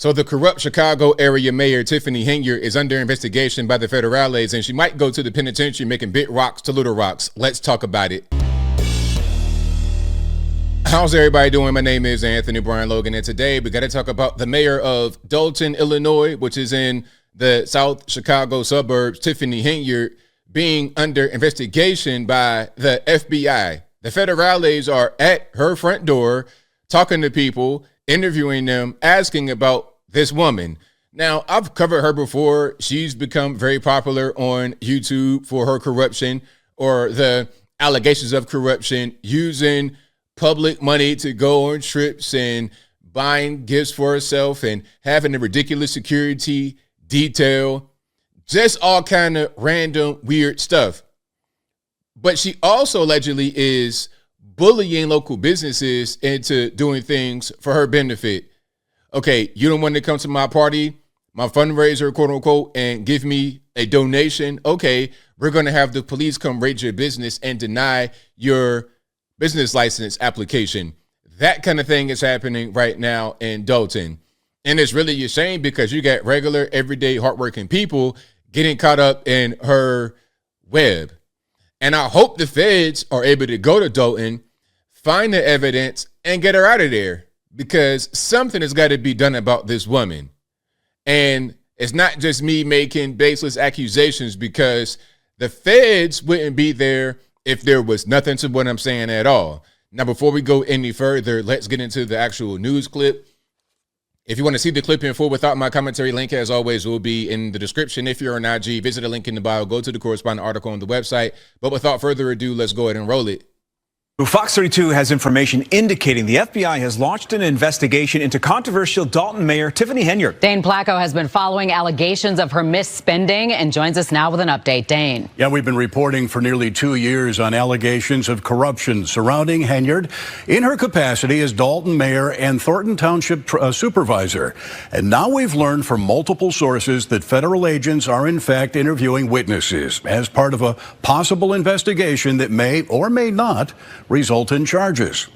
So the corrupt Chicago area mayor, Tiffany Henyard, is under investigation by the federales, and she might go to the penitentiary making big rocks to little rocks. Let's talk about it. How's everybody doing? My name is Anthony Brian Logan, and today we got to talk about the mayor of Dolton, Illinois, which is in the South Chicago suburbs, Tiffany Henyard, being under investigation by the FBI. The federales are at her front door, talking to people, interviewing them, asking about this woman. Now, I've covered her before. She's become very popular on YouTube for her corruption or the allegations of corruption, using public money to go on trips and buying gifts for herself and having a ridiculous security detail, just all kind of random weird stuff. But she also allegedly is bullying local businesses into doing things for her benefit. Okay, you don't want to come to my party, my fundraiser, quote unquote, and give me a donation. Okay, we're going to have the police come raid your business and deny your business license application. That kind of thing is happening right now in Dolton. And it's really a shame because you got regular, everyday, hardworking people getting caught up in her web. And I hope the feds are able to go to Dolton, find the evidence, and get her out of there, because something has got to be done about this woman. And it's not just me making baseless accusations, because the feds wouldn't be there if there was nothing to what I'm saying at all. Now, before we go any further, let's get into the actual news clip. If you want to see the clip in full without my commentary, link, as always, will be in the description. If you're on IG, visit the link in the bio, go to the corresponding article on the website. But without further ado, let's go ahead and roll it. Fox 32 has information indicating the FBI has launched an investigation into controversial Dolton Mayor Tiffany Henyard. Dane Placco has been following allegations of her misspending and joins us now with an update. Dane. Yeah, we've been reporting for nearly 2 years on allegations of corruption surrounding Henyard in her capacity as Dolton Mayor and Thornton Township Supervisor. And now we've learned from multiple sources that federal agents are in fact interviewing witnesses as part of a possible investigation that may or may not result in charges.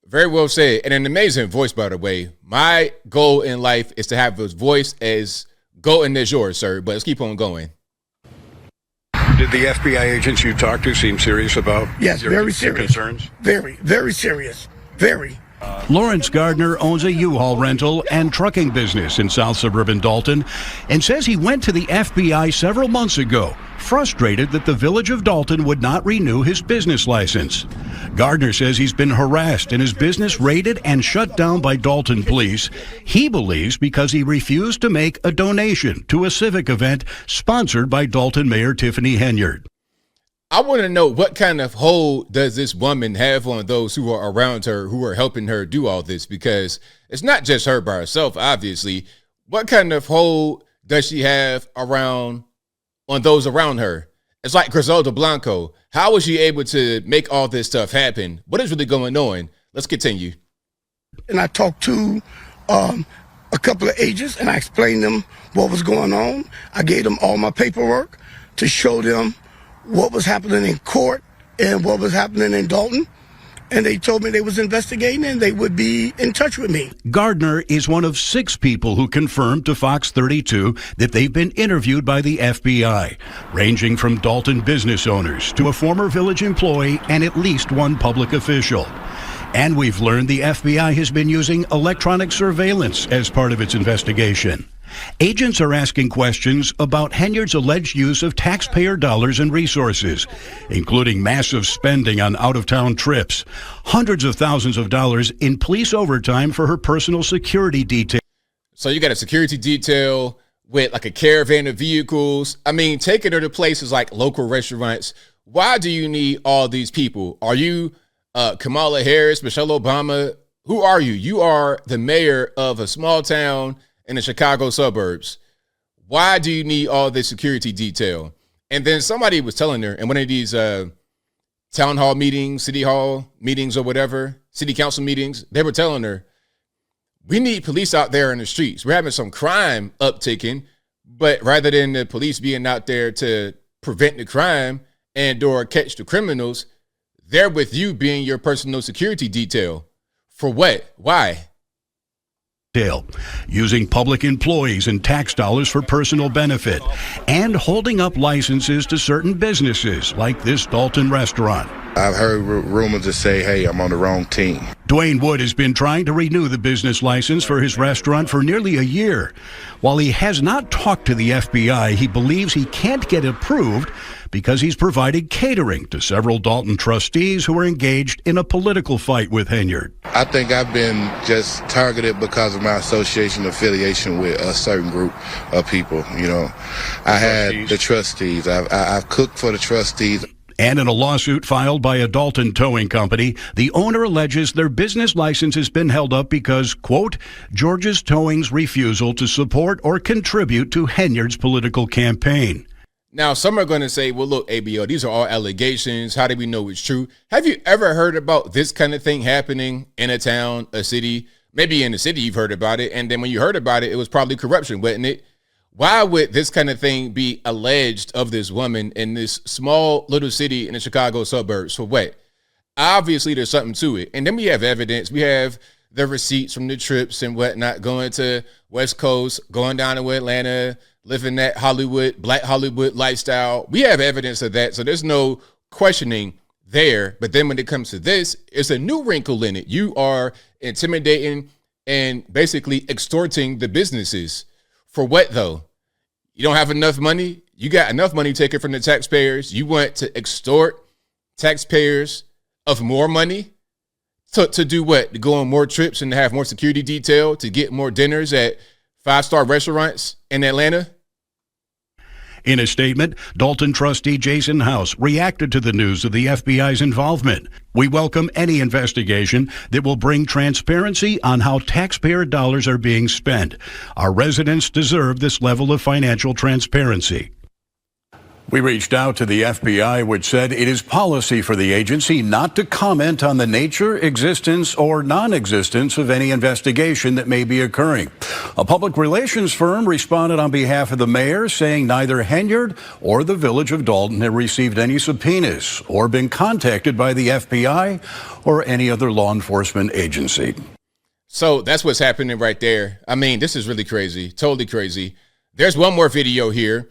Very well said. And an amazing voice, by the way. My goal in life is to have a voice as golden as yours, sir. But let's keep on going. Did the FBI agents you talked to seem serious about very serious concerns? Very, very serious. Very. Lawrence Gardner owns a U-Haul rental and trucking business in South Suburban Dolton and says he went to the FBI several months ago, frustrated that the village of Dolton would not renew his business license. Gardner says he's been harassed and his business raided and shut down by Dolton police. He believes because he refused to make a donation to a civic event sponsored by Dolton Mayor Tiffany Henyard. I want to know, what kind of hold does this woman have on those who are around her, who are helping her do all this? Because it's not just her by herself, obviously. What kind of hold does she have on those around her? It's like Griselda Blanco. How was she able to make all this stuff happen? What is really going on? Let's continue. And I talked to a couple of agents, and I explained them what was going on. I gave them all my paperwork to show them what was happening in court and what was happening in Dolton. And they told me they was investigating and they would be in touch with me. Gardner is one of 6 people who confirmed to Fox 32 that they've been interviewed by the FBI, ranging from Dolton business owners to a former village employee and at least one public official. And we've learned the FBI has been using electronic surveillance as part of its investigation. Agents are asking questions about Henyard's alleged use of taxpayer dollars and resources, including massive spending on out-of-town trips, hundreds of thousands of dollars in police overtime for her personal security detail. So you got a security detail with like a caravan of vehicles. I mean, taking her to places like local restaurants. Why do you need all these people? Are you Kamala Harris, Michelle Obama? Who are you? You are the mayor of a small town in the Chicago suburbs. Why do you need all this security detail? And then somebody was telling her in one of these town hall meetings, city hall meetings or whatever, city council meetings, they were telling her, we need police out there in the streets. We're having some crime upticking, but rather than the police being out there to prevent the crime and or catch the criminals, they're with you being your personal security detail. For what? Why? using public employees and tax dollars for personal benefit, and holding up licenses to certain businesses like this Dolton restaurant. I've heard rumors that say, hey, I'm on the wrong team. Dwayne Wood has been trying to renew the business license for his restaurant for nearly a year. While he has not talked to the FBI, he believes he can't get approved because he's provided catering to several Dolton trustees who are engaged in a political fight with Henyard. I think I've been just targeted because of my association affiliation with a certain group of people. You know, I had the trustees. I've cooked for the trustees. And in a lawsuit filed by a Dolton towing company, the owner alleges their business license has been held up because, quote, George's Towing's refusal to support or contribute to Henyard's political campaign. Now, some are going to say, well, look, ABO, these are all allegations. How do we know it's true? Have you ever heard about this kind of thing happening in a town, a city? Maybe in the city you've heard about it. And then when you heard about it, it was probably corruption, wasn't it? Why would this kind of thing be alleged of this woman in this small little city in the Chicago suburbs? For what? Obviously, there's something to it. And then we have evidence. We have the receipts from the trips and whatnot, going to West Coast, going down to Atlanta, living that Hollywood, Black Hollywood lifestyle. We have evidence of that. So there's no questioning there. But then when it comes to this, it's a new wrinkle in it. You are intimidating and basically extorting the businesses. For what, though? You don't have enough money? You got enough money taken from the taxpayers. You want to extort taxpayers of more money to do what? To go on more trips and to have more security detail, to get more dinners at five-star restaurants in Atlanta? In a statement, Dolton trustee Jason House reacted to the news of the FBI's involvement. We welcome any investigation that will bring transparency on how taxpayer dollars are being spent. Our residents deserve this level of financial transparency. We reached out to the FBI, which said it is policy for the agency not to comment on the nature, existence, or non-existence of any investigation that may be occurring. A public relations firm responded on behalf of the mayor, saying neither Henyard or the village of Dolton have received any subpoenas or been contacted by the FBI or any other law enforcement agency. So that's what's happening right there. I mean, this is really crazy, totally crazy. There's one more video here.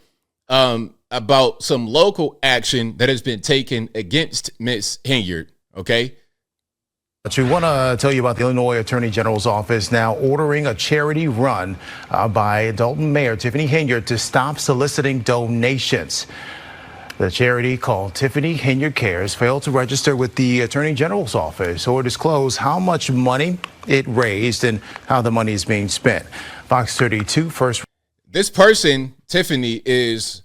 About some local action that has been taken against Miss Henyard, okay? But we want to tell you about the Illinois Attorney General's office now ordering a charity run by Dolton Mayor Tiffany Henyard to stop soliciting donations. The charity, called Tiffany Henyard Cares, failed to register with the Attorney General's office or disclose how much money it raised and how the money is being spent. Fox 32 first. This person, Tiffany, is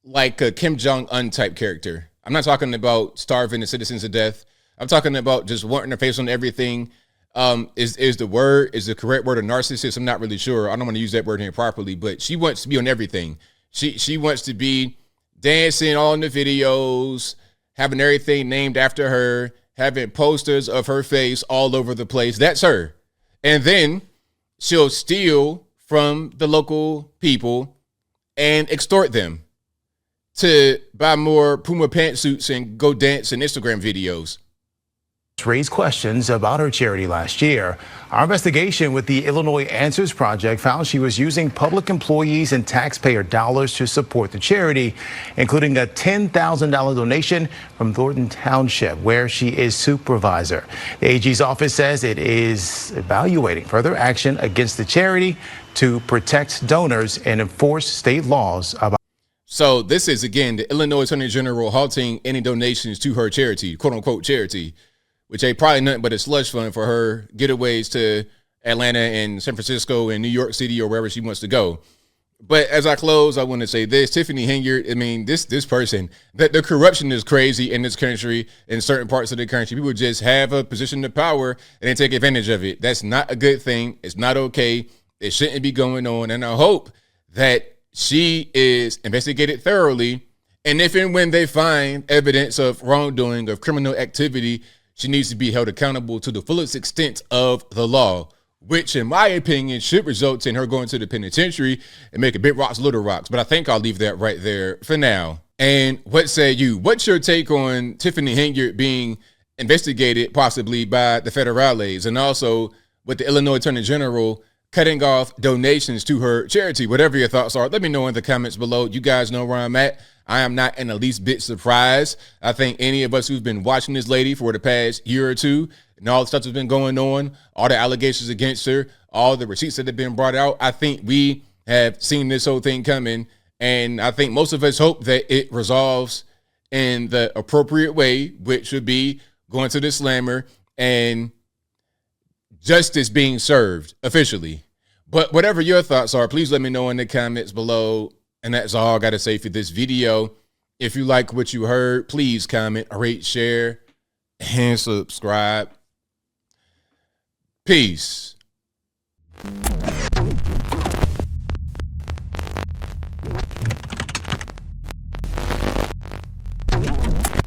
like a Kim Jong-un type character. I'm not talking about starving the citizens to death. I'm talking about just wanting to face on everything. Is the correct word a narcissist? I'm not really sure. I don't want to use that word here properly, but she wants to be on everything. She wants to be dancing all in the videos, having everything named after her, having posters of her face all over the place. That's her. And then she'll steal from the local people and extort them to buy more Puma pantsuits and go dance in Instagram videos. Raised questions about her charity last year. Our investigation with the Illinois Answers Project found she was using public employees and taxpayer dollars to support the charity, including a $10,000 donation from Dolton Township, where she is supervisor. The AG's office says it is evaluating further action against the charity to protect donors and enforce state laws about. So this is, again, the Illinois Attorney General halting any donations to her charity, quote unquote charity, which ain't probably nothing but a slush fund for her getaways to Atlanta and San Francisco and New York City or wherever she wants to go. But as I close, I want to say this, Tiffany Henyard, I mean, this person, that the corruption is crazy in this country, in certain parts of the country. People just have a position of power and they take advantage of it. That's not a good thing. It's not okay. It shouldn't be going on. And I hope that she is investigated thoroughly. And if and when they find evidence of wrongdoing, of criminal activity, she needs to be held accountable to the fullest extent of the law, which in my opinion should result in her going to the penitentiary and making big rocks little rocks. But I think I'll leave that right there for now. And what say you? What's your take on Tiffany Henyard being investigated possibly by the federales, and also with the Illinois Attorney General cutting off donations to her charity. Whatever your thoughts are, let me know in the comments below. You guys know where I'm at. I am not in the least bit surprised. I think any of us who've been watching this lady for the past year or two and all the stuff that's been going on, all the allegations against her, all the receipts that have been brought out, I think we have seen this whole thing coming. And I think most of us hope that it resolves in the appropriate way, which would be going to the slammer and justice being served officially. But whatever your thoughts are, please let me know in the comments below. And that's all I got to say for this video. If you like what you heard, please comment, rate, share, and subscribe. Peace.